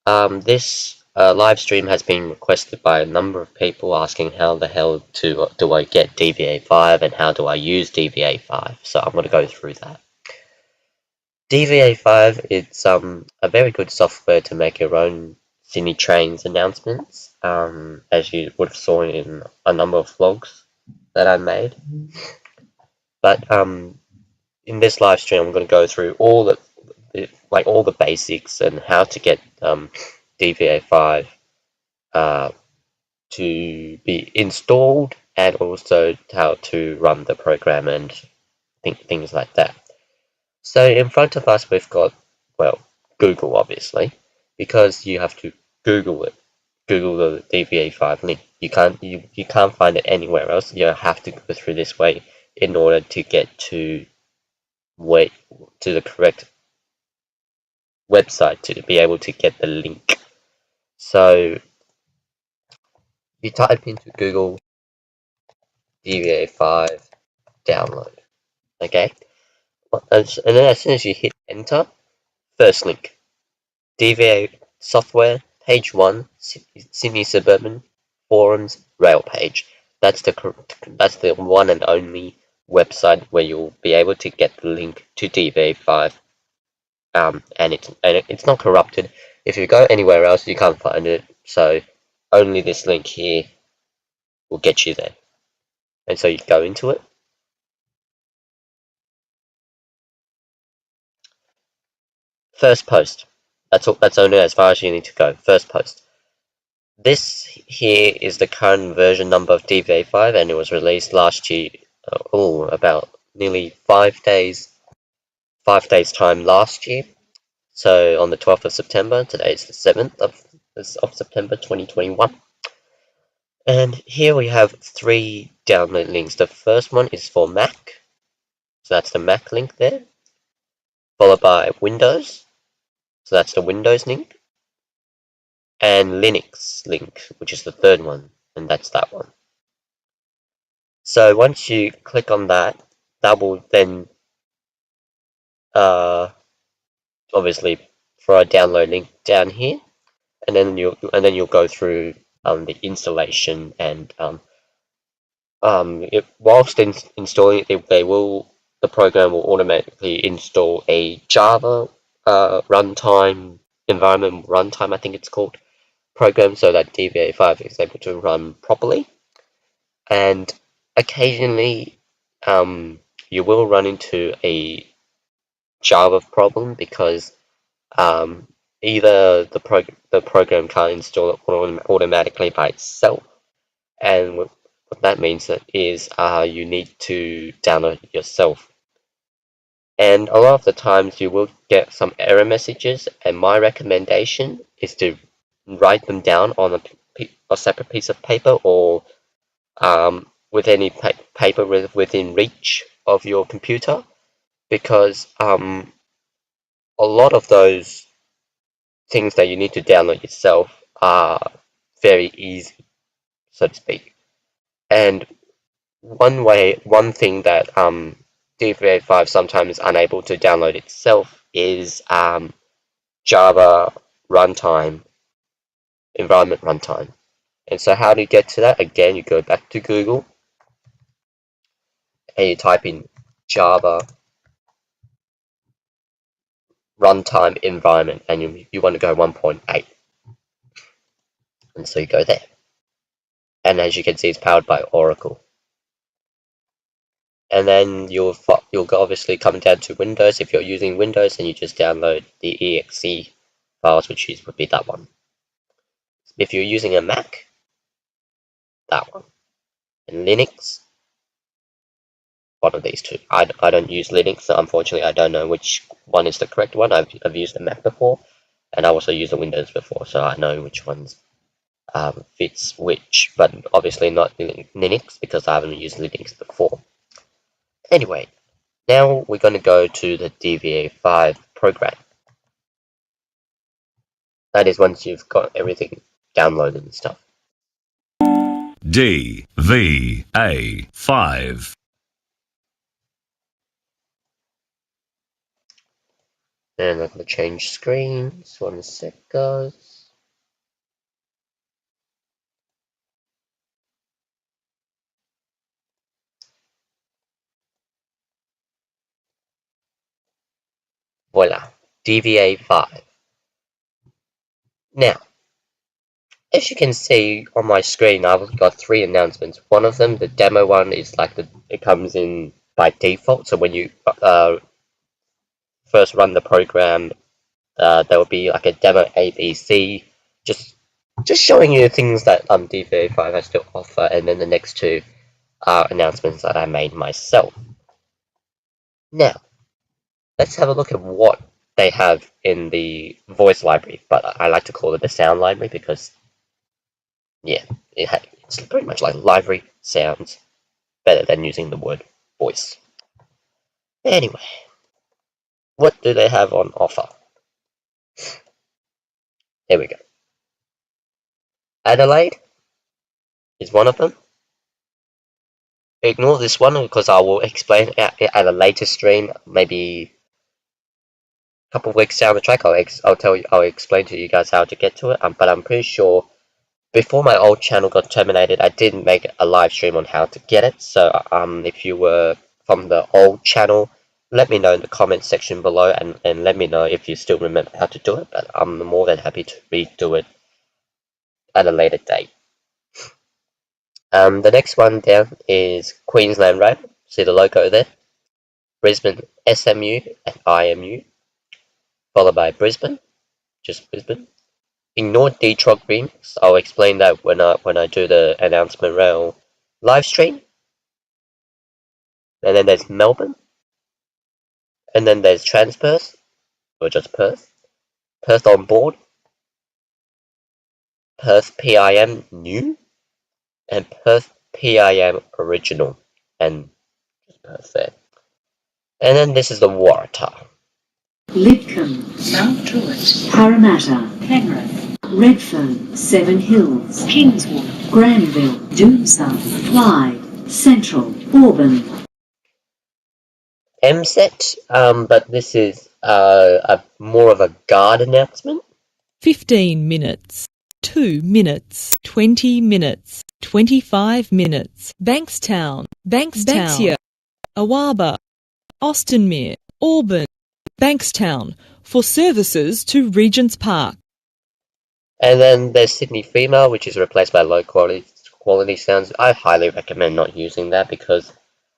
This live stream has been requested by a number of people asking how the hell do I get DVA 5 and how do I use DVA 5. So I'm going to go through that. DVA 5 is a very good software to make your own Sydney Trains announcements, as you would have saw in a number of vlogs that I made. But in this live stream, I'm going to go through all the basics and how to get DVA 5 to be installed, and also how to run the program and things like that. So in front of us, we've got, well, Google, obviously, because you have to Google it. Google the DVA 5 link. You can't find it anywhere else. You have to go through this way in order to get to the correct website to be able to get the link. So you type into Google DVA 5 download. Okay, and then as soon as you hit enter, first link, DVA software page 1, Sydney Suburban Forums rail page. That's the one and only website where you'll be able to get the link to DVA 5. And it's not corrupted. If you go anywhere else, you can't find it. So only this link here will get you there. And so you go into it. First post. That's only as far as you need to go. First post. This here is the current version number of DVA 5, and it was released last year. About nearly 5 days. 5 days time last year. So on the 12th of September. Today is the 7th of September 2021. And here we have 3 download links. The first one is for Mac. So that's the Mac link there. Followed by Windows. So that's the Windows link. And Linux link, which is the third one. And that's that one. So once you click on that, that will then obviously throw a download link down here. And then you'll go through the installation, and whilst installing it, the program will automatically install a Java runtime environment runtime, I think it's called, program, so that DVA 5 is able to run properly. And occasionally you will run into a Java problem because either the program can't install it automatically by itself, and what that means is you need to download it yourself. And a lot of the times you will get some error messages, and my recommendation is to write them down on a separate piece of paper, or with any paper within reach of your computer, because a lot of those things that you need to download yourself are very easy, so to speak. And one thing that DVA 5 sometimes is unable to download itself is Java runtime, environment runtime. And so how do you get to that? Again, you go back to Google and you type in Java runtime environment, and you want to go 1.8. And so you go there. And as you can see, it's powered by Oracle. And then you'll obviously come down to Windows. If you're using Windows, then you just download the exe files, which would be that one. If you're using a Mac, that one. And Linux, one of these two. I don't use Linux, so unfortunately I don't know which one is the correct one. I've used a Mac before, and I also used a Windows before, so I know which ones fits which, but obviously not Linux because I haven't used Linux before. Anyway, now we're going to go to the DVA 5 program. That is once you've got everything downloaded and stuff. DVA 5. And I'm going to change screens. 1 sec, guys. Voila, DVA 5. Now, as you can see on my screen, I've got 3 announcements. One of them, the demo one, is like it comes in by default. So when you first run the program, there will be like a demo ABC, just showing you things that DVA 5 has to offer, and then the next 2 are announcements that I made myself. Now, let's have a look at what they have in the voice library, but I like to call it the sound library because, yeah, it's pretty much like library sounds better than using the word voice. Anyway, what do they have on offer? There we go. Adelaide is one of them. Ignore this one because I will explain at a later stream, maybe a couple of weeks down the track. I'll explain to you guys how to get to it. But I'm pretty sure before my old channel got terminated, I did make a live stream on how to get it. So if you were from the old channel, let me know in the comment section below, and let me know if you still remember how to do it. But I'm more than happy to redo it at a later date. The next one down is Queensland Rail. See the logo there? Brisbane SMU and IMU, followed by Brisbane, just Brisbane. Ignore Detroit Remix. I'll explain that when I do the announcement rail live stream. And then there's Melbourne, and then there's Transperth, or just Perth, Perth on board, Perth PIM new, and Perth PIM original, and just Perth there. And then this is the Waratah. Lidcombe, Mount Druitt, Parramatta, Penrith, Redfern, Seven Hills, Kingswood, Granville, Doomside, Clyde, Central, Auburn. MSET, but this is more of a guard announcement. 15 minutes, 2 minutes, 20 minutes, 25 minutes. Bankstown, Banksia, Awaba, Austinmere, Auburn, Bankstown for services to Regents Park. And then there's Sydney Female, which is replaced by low quality sounds. I highly recommend not using that because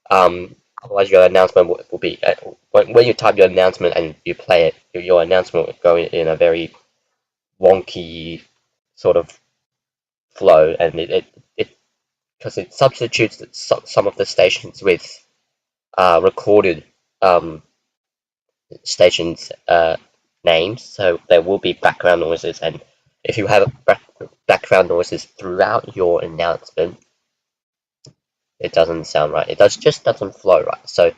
otherwise your announcement will be when you type your announcement and you play it, your announcement will go in a very wonky sort of flow, and it because it substitutes some of the stations with recorded stations names, so there will be background noises, and if you have background noises throughout your announcement, it doesn't sound right. It just doesn't flow right. So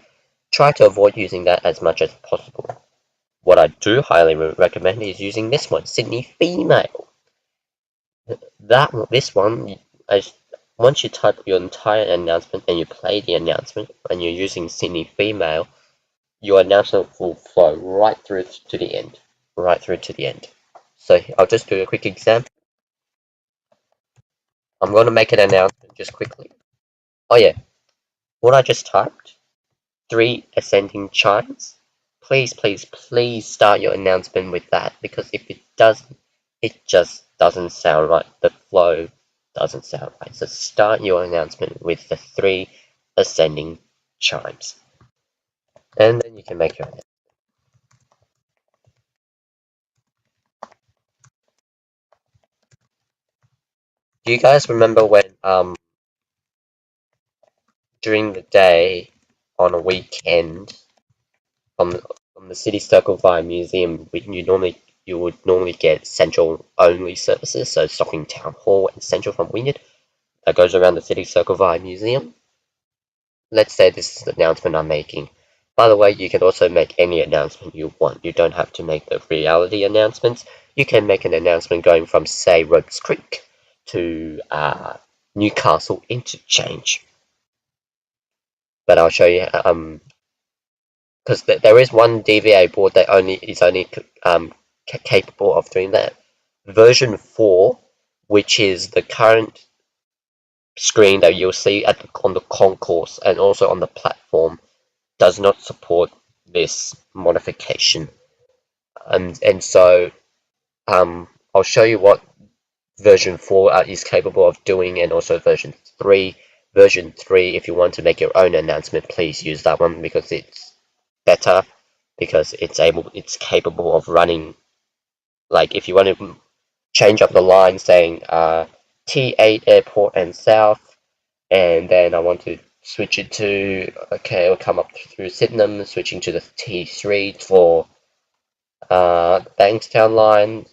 try to avoid using that as much as possible. What I do highly recommend is using this one, Sydney Female. This one, once you type your entire announcement and you play the announcement and you're using Sydney Female, your announcement will flow right through to the end. Right through to the end. So I'll just do a quick example. I'm going to make an announcement just quickly. Oh yeah, what I just typed, 3 ascending chimes. Please, please, please start your announcement with that, because if it doesn't, it just doesn't sound right. The flow doesn't sound right. So start your announcement with the 3 ascending chimes. And then you can make your announcement. Do you guys remember when during the day on a weekend from the City Circle via Museum, you would normally get Central only services, so stopping Town Hall and Central from Wynyard that goes around the City Circle via Museum. Let's say this is the announcement I'm making. By the way, you can also make any announcement you want. You don't have to make the reality announcements. You can make an announcement going from, say, Ropes Creek to Newcastle Interchange. But I'll show you, because there is one DVA board that is only capable of doing that. Version 4, which is the current screen that you'll see on the concourse and also on the platform, does not support this modification. and so I'll show you what version 4 is capable of doing, and also version 3. Version 3, if you want to make your own announcement, please use that one because it's better, because it's capable of running. Like if you want to change up the line saying T8 airport and south, and then I want to switch it to, okay, it'll come up through Sydenham, switching to the T3 for Bankstown line.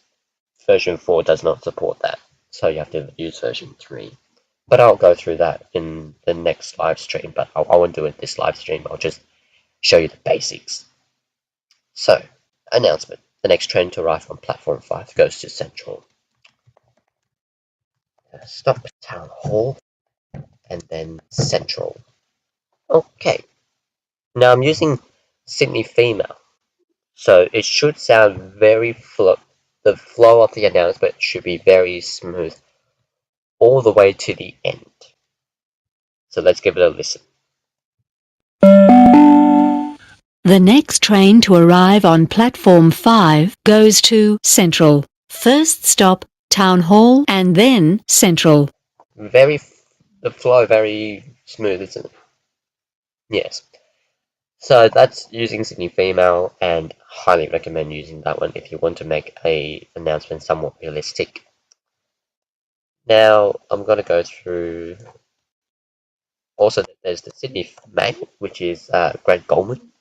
Version 4 does not support that, so you have to use version 3. But I'll go through that in the next live stream, but I won't do it this live stream. I'll just show you the basics. So, announcement. The next train to arrive on platform 5 goes to Central. Stop Town Hall, and then Central. Okay. Now I'm using Sydney Female, so it should sound very flow. The flow of the announcement should be very smooth all the way to the end. So let's give it a listen. The next train to arrive on platform 5 goes to Central. First stop, Town Hall, and then Central. The flow very smooth, isn't it? Yes. So that's using Sydney Female, and highly recommend using that one if you want to make a announcement somewhat realistic. Now I'm going to go through. Also, there's the Sydney Mail, which is Grant Goldman.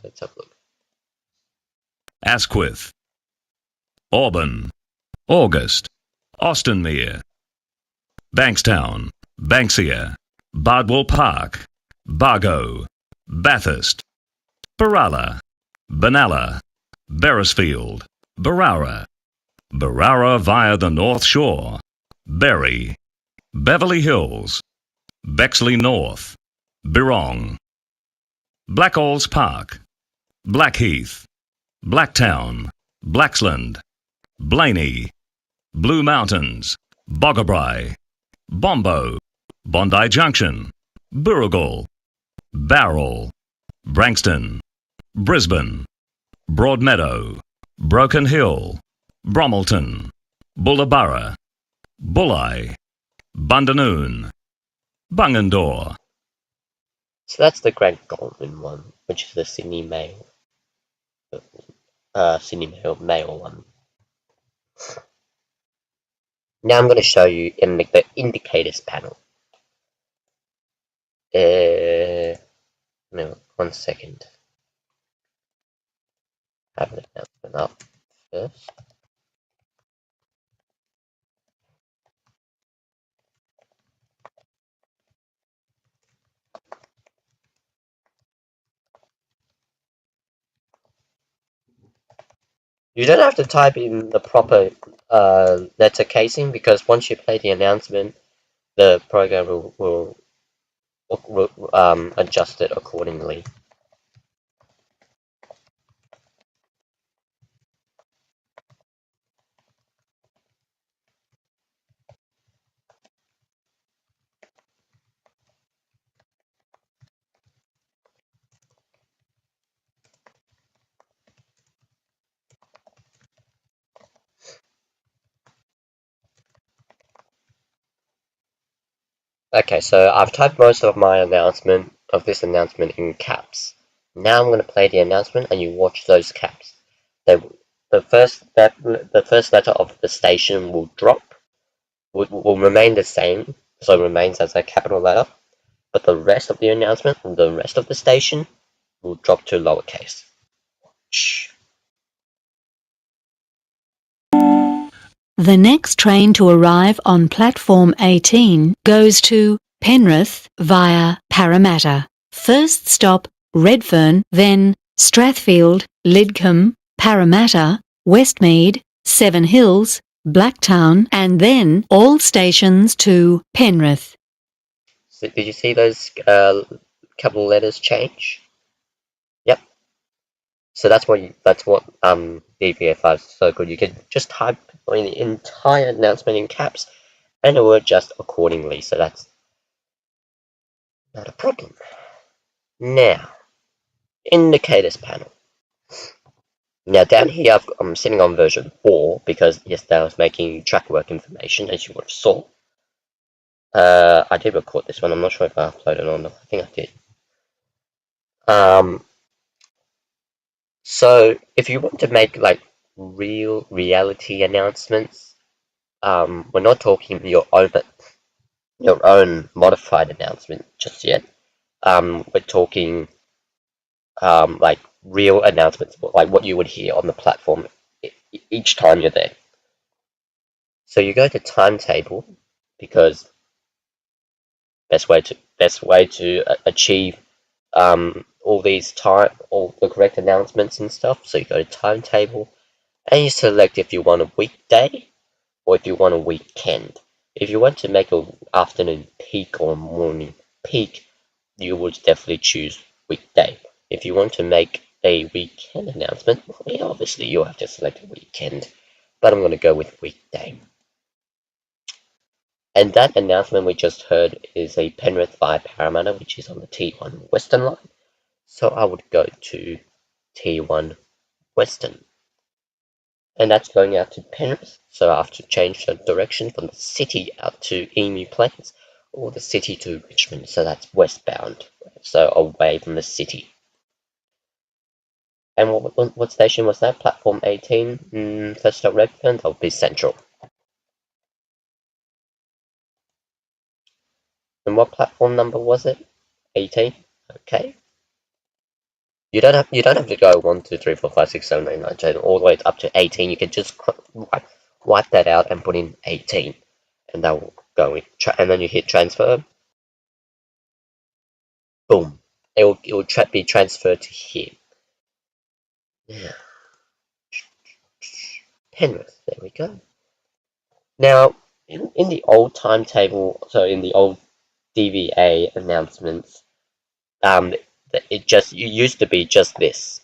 Let's have a look. Asquith, Auburn, August, Austinmere, Bankstown, Banksia, Bardwell Park, Bargo, Bathurst, Baralla, Benalla, Beresfield, Barara, Barara via the North Shore, Berry, Beverly Hills, Bexley North, Birrong, Blackall's Park, Blackheath, Blacktown, Blaxland, Blaney, Blue Mountains, Boggabri, Bombo, Bondi Junction, Burrigal, Barrel, Branxton, Brisbane, Broadmeadow, Broken Hill, Bromelton, Bullaburra, Bulli, Bundanoon, Bungendore. So that's the Grant Goldman one, which is the Sydney Mail. Sydney Mail one. Now I'm going to show you in the indicators panel. No, 1 second. Have an announcement up first. You don't have to type in the proper letter casing, because once you play the announcement, the program will adjust it accordingly. Okay, so I've typed most of this announcement in caps. Now I'm going to play the announcement, and you watch those caps. The first letter of the station will drop, will remain the same, so it remains as a capital letter, but the rest of the announcement, the rest of the station, will drop to lowercase. Shh. The next train to arrive on platform 18 goes to Penrith via Parramatta. First stop, Redfern, then Strathfield, Lidcombe, Parramatta, Westmead, Seven Hills, Blacktown, and then all stations to Penrith. So did you see those couple letters change? Yep. So that's what DVA 5 is so good. You can just type the entire announcement in caps, and it will adjust accordingly. So that's Not a problem. Now, indicators panel. Now down here, I'm sitting on version 4 because yesterday I was making track work information, as you would have saw. I did record this one. I'm not sure if I uploaded it or not. I think I did. So if you want to make like real reality announcements, we're not talking your own modified announcement just yet. We're talking like real announcements, like what you would hear on the platform each time you're there. So you go to Timetable because best way to achieve all the correct announcements and stuff. So you go to Timetable and you select if you want a weekday or if you want a weekend. If you want to make an afternoon peak or a morning peak, you would definitely choose weekday. If you want to make a weekend announcement, well, yeah, obviously you'll have to select a weekend, but I'm going to go with weekday. And that announcement we just heard is a Penrith via Parramatta, which is on the T1 Western line. So I would go to T1 Western. And that's going out to Penrith, so I have to change the direction from the city out to Emu Plains, or the city to Richmond, so that's westbound, so away from the city. And what station was that? Platform 18, first stop Redfern, that would be Central. And what platform number was it? 18? Okay. You don't have to go 1, 2, 3, 4, 5, 6, 7, 8, 9, 10, all the way up to 18. You can just wipe that out and put in 18, and that will go in. And then you hit transfer. Boom. It will be transferred to here. Yeah. Penrith. There we go. Now, in the old timetable, so in the old DVA announcements, it used to be just this.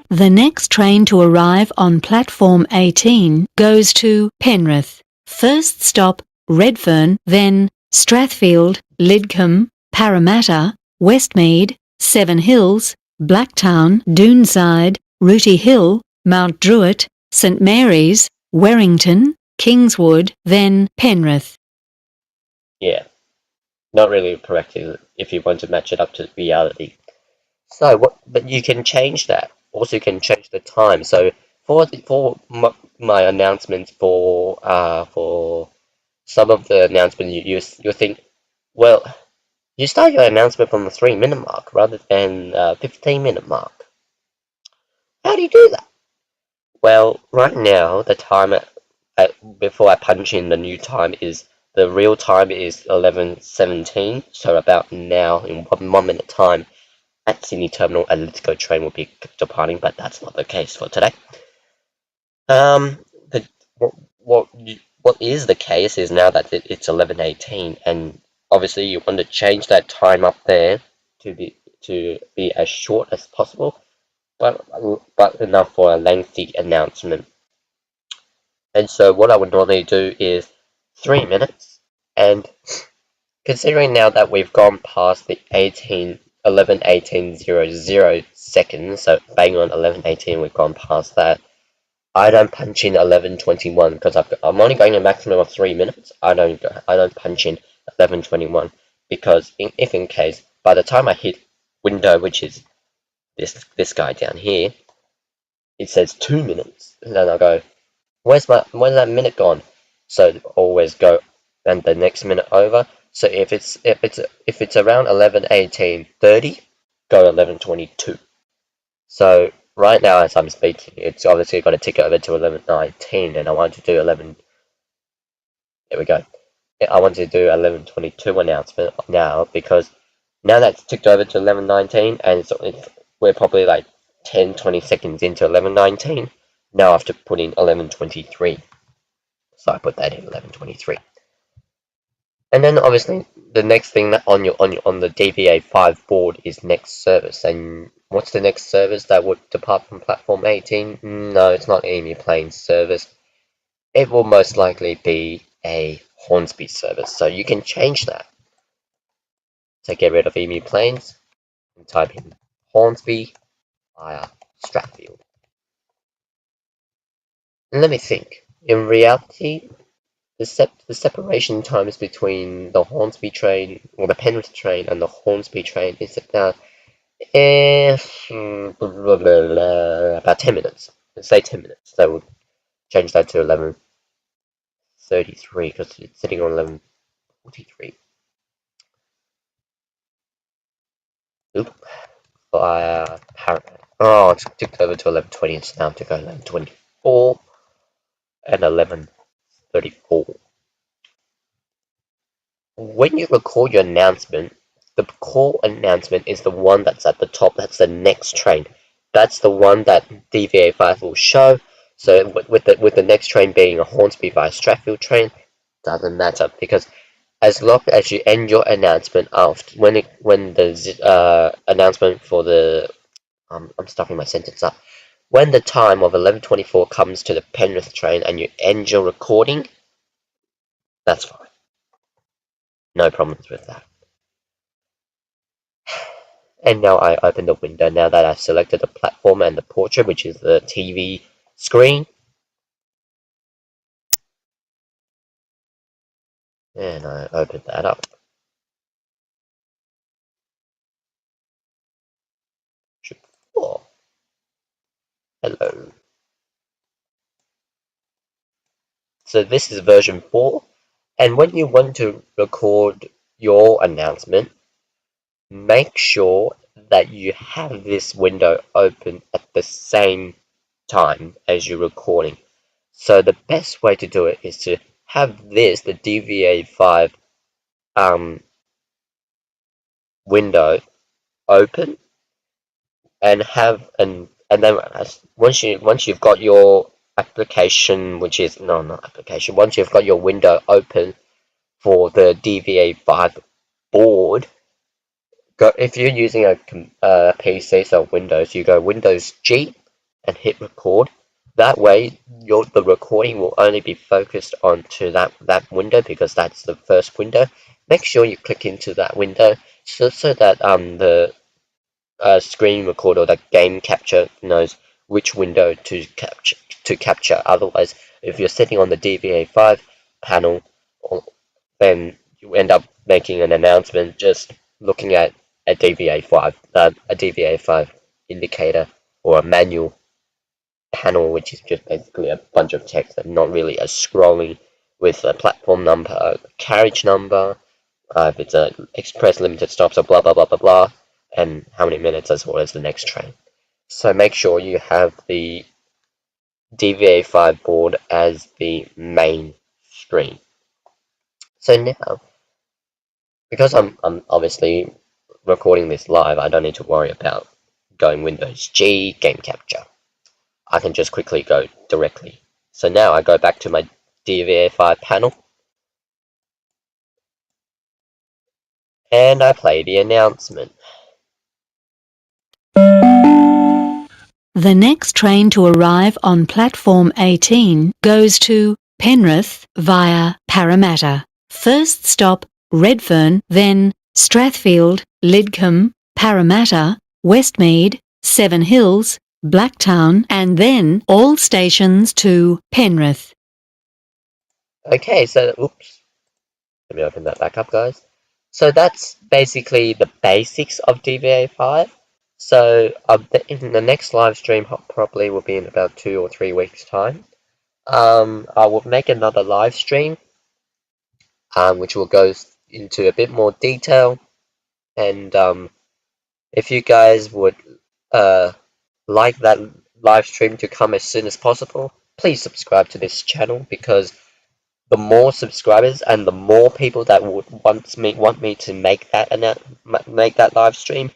The next train to arrive on platform 18 goes to Penrith. First stop Redfern, then Strathfield, Lidcombe, Parramatta, Westmead, Seven Hills, Blacktown, Doonside, Rooty Hill, Mount Druitt, St Mary's, Werrington, Kingswood, then Penrith. Yeah, not really correct if you want to match it up to reality. So but you can change that. Also, you can change the time. So for my announcements for some of the announcements, you think, well, you start your announcement from the 3-minute mark rather than 15-minute mark. How do you do that? Well, right now the time before I punch in the new time is the real time is 11:17. So about now in 1 minute time at Sydney Terminal, a Let's Go train will be departing, but that's not the case for today. The what is the case is now that it's 11:18, and obviously you want to change that time up there to be as short as possible, but enough for a lengthy announcement. And so what I would normally do is 3 minutes, and considering now that we've gone past the 11:18:00 seconds, so bang on 11:18, we've gone past that. I don't punch in 11:21 because I'm only going a maximum of 3 minutes. I don't punch in 11:21 because if in case by the time I hit window, which is this guy down here, it says 2 minutes, and then I go, where's that minute gone? So always go and the next minute over. So if it's around 11:18:30, go 11:22. So right now as I'm speaking, it's obviously got to tick over to 11:19, and I want to do 11. There we go. I want to do 11:22 announcement now because now that's ticked over to 11:19, and we're probably like 10-20 seconds into 11:19. Now I have to put in 11:23. So I put that in 11:23. And then obviously the next thing that on the DVA 5 board is next service. And what's the next service that would depart from platform 18? No, it's not Emu Plains service. it will most likely be a Hornsby service. So you can change that. So get rid of Emu Plains and type in Hornsby via Stratfield. And let me think. In reality, the separation times between the Hornsby train or the Penrith train and the Hornsby train is about about 10 minutes. Let's say 10 minutes. So we'll change that to 11:33 because it's sitting on 11:43. Oop. Via Paramount. Oh, it's ticked over to 11:20. It's now to go 11:24 and 11:34. When you record your announcement, the call announcement is the one that's at the top. That's the next train. That's the one that DVA5 will show. So with the next train being a Hornsby via Stratfield train, doesn't matter because as long as you end your announcement after when the announcement for the I'm stuffing my sentence up. When the time of 11:24 comes to the Penrith train and you end your recording, that's fine. No problems with that. And now I open the window now that I've selected the platform and the portrait, which is the TV screen. And I open that up. Oh, hello. So this is version 4. And when you want to record your announcement, make sure that you have this window open at the same time as you're recording. So the best way to do it is to have this, the DVA5 window open and then once you've got your application, which is not application, once you've got your window open for the DVA5 board, if you're using a PC, so Windows, you go Windows G and hit record. That way, the recording will only be focused onto that window because that's the first window. Make sure you click into that window so that the screen recorder or the game capture knows which window to capture. Otherwise, if you're sitting on the DVA5 panel, then you end up making an announcement just looking at a DVA5 indicator or a manual panel, which is just basically a bunch of text and not really a scrolling with a platform number, a carriage number, if it's a express limited stops or blah blah blah blah blah, and how many minutes as well as the next train. So make sure you have the DVA5 board as the main screen. So now, because I'm obviously recording this live, I don't need to worry about going Windows G, game capture. I can just quickly go directly. So now I go back to my DVA5 panel and I play the announcement. The next train to arrive on platform 18 goes to Penrith via Parramatta. First stop Redfern, then Strathfield, Lidcombe, Parramatta, Westmead, Seven Hills, Blacktown, and then all stations to Penrith. Okay, so oops. Let me open that back up, guys. So that's basically the basics of DVA5. So in the next live stream probably will be in about 2 or 3 weeks' time. I will make another live stream, which will go into a bit more detail. And if you guys would like that live stream to come as soon as possible, please subscribe to this channel because the more subscribers and the more people that would want me to make that live stream,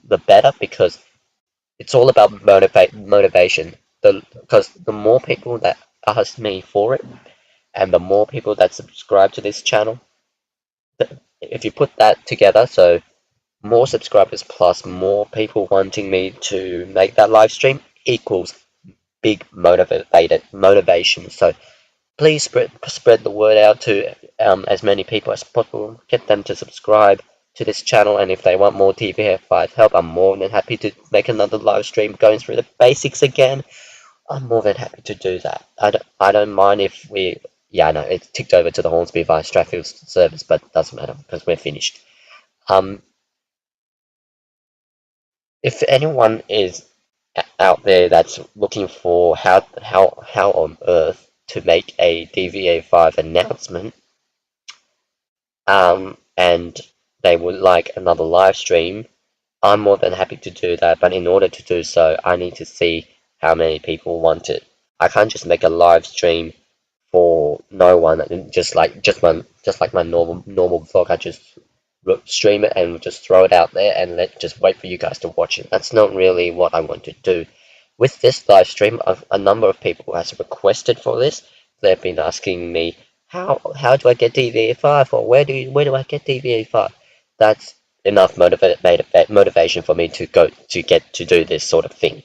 the better, because it's all about motivation. Because the more people that ask me for it, and the more people that subscribe to this channel, if you put that together, so more subscribers plus more people wanting me to make that live stream equals big motivation. So please spread the word out to as many people as possible. Get them to subscribe to this channel, and if they want more DVA5 help, I'm more than happy to make another live stream going through the basics again. I'm more than happy to do that. I don't mind if we... Yeah, I know, it's ticked over to the Hornsby via Strathfield service, but it doesn't matter because we're finished. If anyone is out there that's looking for how on earth to make a DVA5 announcement, and they would like another live stream, I'm more than happy to do that, but in order to do so, I need to see how many people want it. I can't just make a live stream for no one, and just like my normal vlog. I just stream it and just throw it out there and just wait for you guys to watch it. That's not really what I want to do. With this live stream, a number of people has requested for this. They've been asking me, how do I get DVA5, or where do I get DVA5? That's enough motivation for me to get to do this sort of thing.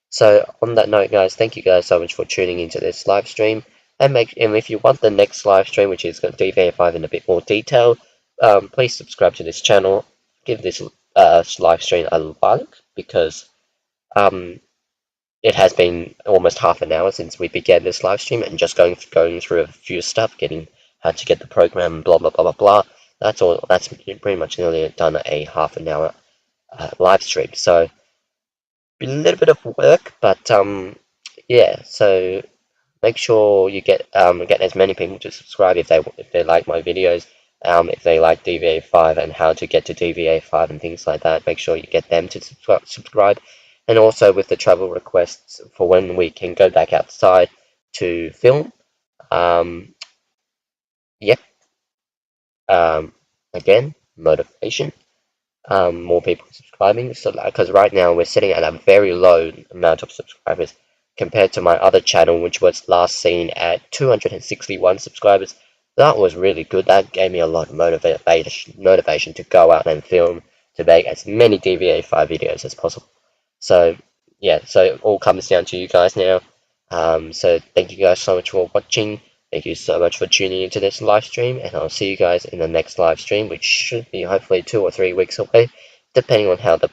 So on that note, guys, thank you guys so much for tuning into this live stream. And if you want the next live stream, which is DVA5 in a bit more detail, please subscribe to this channel. Give this live stream a like, because it has been almost half an hour since we began this live stream, and just going through a few stuff, getting how to get the program, blah blah blah blah blah. That's all. That's pretty much nearly done a half an hour live stream. So a little bit of work, but yeah. So make sure you get as many people to subscribe if they like my videos, if they like DVA5 and how to get to DVA5 and things like that. Make sure you get them to subscribe. And also with the travel requests for when we can go back outside to film. Yep. Again, motivation. More people subscribing. So, because right now we're sitting at a very low amount of subscribers compared to my other channel, which was last seen at 261 subscribers. That was really good. That gave me a lot of motivation to go out and film, to make as many DVA5 videos as possible. So yeah, so it all comes down to you guys now. So thank you guys so much for watching. Thank you so much for tuning into this live stream, and I'll see you guys in the next live stream, which should be hopefully 2 or 3 weeks away, depending on how the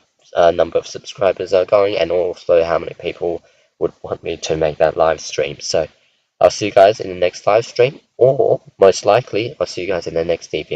number of subscribers are going, and also how many people would want me to make that live stream. So I'll see you guys in the next live stream, or most likely I'll see you guys in the next DVA.